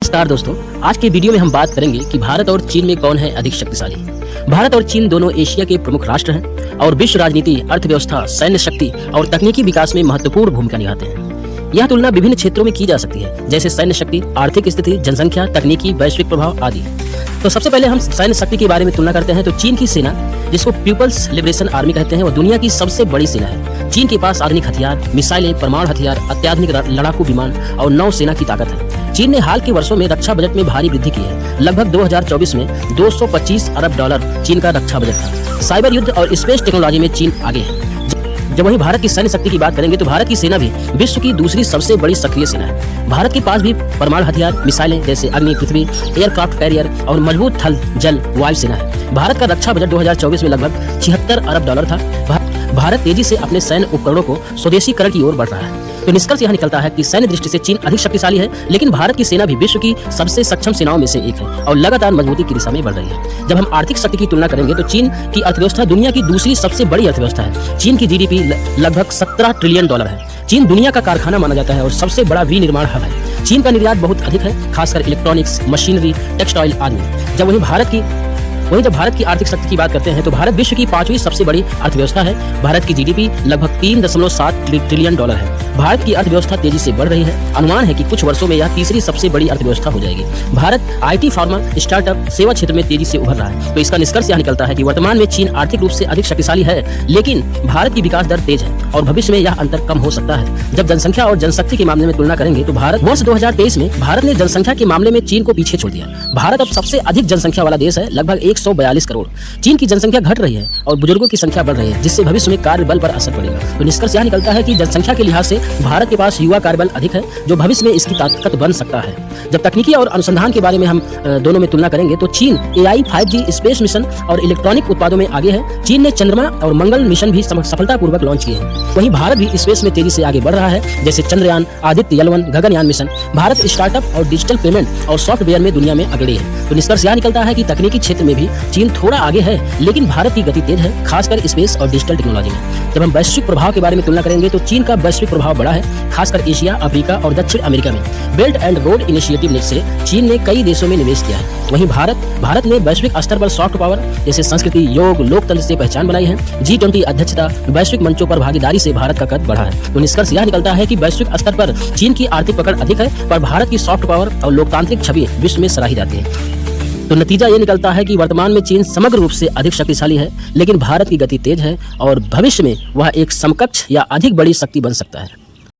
नमस्कार दोस्तों, आज के वीडियो में हम बात करेंगे कि भारत और चीन में कौन है अधिक शक्तिशाली। भारत और चीन दोनों एशिया के प्रमुख राष्ट्र हैं और विश्व राजनीति, अर्थव्यवस्था, सैन्य शक्ति और तकनीकी विकास में महत्वपूर्ण भूमिका निभाते हैं। यह तुलना विभिन्न क्षेत्रों में की जा सकती है, जैसे सैन्य शक्ति, आर्थिक स्थिति, जनसंख्या, तकनीकी, वैश्विक प्रभाव आदि। तो सबसे पहले हम सैन्य शक्ति के बारे में तुलना करते हैं। तो चीन की सेना, जिसको पीपल्स लिबरेशन आर्मी कहते हैं, वो दुनिया की सबसे बड़ी सेना है। चीन के पास आधुनिक हथियार, मिसाइलें, परमाणु हथियार, अत्याधुनिक लड़ाकू विमान और नौसेना की ताकत है। चीन ने हाल के वर्षों में रक्षा बजट में भारी वृद्धि की है। लगभग 2024 में 225 अरब डॉलर चीन का रक्षा बजट था। साइबर युद्ध और स्पेस टेक्नोलॉजी में चीन आगे है। जब वहीं भारत की सैन्य शक्ति की बात करेंगे तो भारत की सेना भी विश्व की दूसरी सबसे बड़ी सक्रिय सेना है। भारत के पास भी परमाणु हथियार, मिसाइलें जैसे अग्नि, पृथ्वी, एयरक्राफ्ट कैरियर और मजबूत थल, जल, वायु सेना है। भारत का रक्षा बजट 2024 में लगभग 76 अरब डॉलर था। भारत तेजी से अपने सैन्य उपकरणों को स्वदेशीकरण की ओर बढ़ रहा है। तो निष्कर्ष यह निकलता है कि सैन्य दृष्टि से चीन अधिक शक्तिशाली है, लेकिन भारत की सेना भी विश्व की सबसे सक्षम सेनाओं में से एक है और लगातार मजबूती की दिशा में बढ़ रही है। जब हम आर्थिक शक्ति की तुलना करेंगे तो चीन की अर्थव्यवस्था दुनिया की दूसरी सबसे बड़ी अर्थव्यवस्था है। चीन की जीडीपी लगभग 17 ट्रिलियन डॉलर है। चीन दुनिया का कारखाना माना जाता है और सबसे बड़ा विनिर्माण हब है। चीन का निर्यात बहुत अधिक है, खासकर इलेक्ट्रॉनिक्स, मशीनरी, टेक्सटाइल आदि। जब जब भारत की आर्थिक शक्ति की बात करते हैं तो भारत विश्व की 5वीं सबसे बड़ी अर्थव्यवस्था है। भारत की जीडीपी लगभग 3.7 ट्रिलियन डॉलर है। भारत की अर्थव्यवस्था तेजी से बढ़ रही है। अनुमान है कि कुछ वर्षों में यह तीसरी सबसे बड़ी अर्थव्यवस्था हो जाएगी। भारत आईटी, फार्मा, स्टार्टअप, सेवा क्षेत्र में तेजी से उभर रहा है। तो इसका निष्कर्ष यह निकलता है कि वर्तमान में चीन आर्थिक रूप से अधिक शक्तिशाली है, लेकिन भारत की विकास दर तेज है और भविष्य में यह अंतर कम हो सकता है। जब जनसंख्या और जनशक्ति के मामले में तुलना करेंगे तो वर्ष 2023 में भारत ने जनसंख्या के मामले में चीन को पीछे छोड़ दिया। भारत अब सबसे अधिक जनसंख्या वाला देश है, लगभग 142 करोड़। चीन की जनसंख्या घट रही है और बुजुर्गों की संख्या बढ़ रही है, जिससे भविष्य में कार्य बल पर असर पड़ेगा। तो निष्कर्ष यह निकलता है कि जनसंख्या के लिहाज से भारत के पास युवा कार्यबल अधिक है, जो भविष्य में इसकी ताकत बन सकता है। जब तकनीकी और अनुसंधान के बारे में हम दोनों में तुलना करेंगे तो चीन AI, 5G, स्पेस मिशन और इलेक्ट्रॉनिक उत्पादों में आगे है। चीन ने चंद्रमा और मंगल मिशन भी सफलतापूर्वक लॉन्च किए हैं। वहीं भारत भी स्पेस में तेजी से आगे बढ़ रहा है, जैसे Chandrayaan, Aditya L1 Gaganyaan mission. Bharat startup और डिजिटल पेमेंट और सॉफ्टवेयर में दुनिया में अग्रणी है। तो निष्कर्ष यह निकलता है कि तकनीकी क्षेत्र में भी चीन थोड़ा आगे है, लेकिन भारत की गति तेज है, खासकर स्पेस और डिजिटल टेक्नोलॉजी में। जब हम वैश्विक प्रभाव के बारे में तुलना करेंगे तो चीन का वैश्विक प्रभाव बड़ा है, खासकर एशिया, अफ्रीका और दक्षिण अमेरिका में। बेल्ट एंड रोड इनिशिएटिव से चीन ने कई देशों में निवेश किया है। वहीं भारत ने वैश्विक स्तर पर सॉफ्ट पावर जैसे संस्कृति, योग, लोकतंत्र से पहचान बनाई है। G20 अध्यक्षता, वैश्विक मंचों पर भागीदारी से भारत का कद बढ़ा है। तो निष्कर्ष यह निकलता है कि वैश्विक स्तर पर चीन की आर्थिक पकड़ अधिक है, पर भारत की सॉफ्ट पावर और लोकतांत्रिक छवि विश्व में सराही जाती है। तो नतीजा ये निकलता है कि वर्तमान में चीन समग्र रूप से अधिक शक्तिशाली है, लेकिन भारत की गति तेज है और भविष्य में वह एक समकक्ष या अधिक बड़ी शक्ति बन सकता है।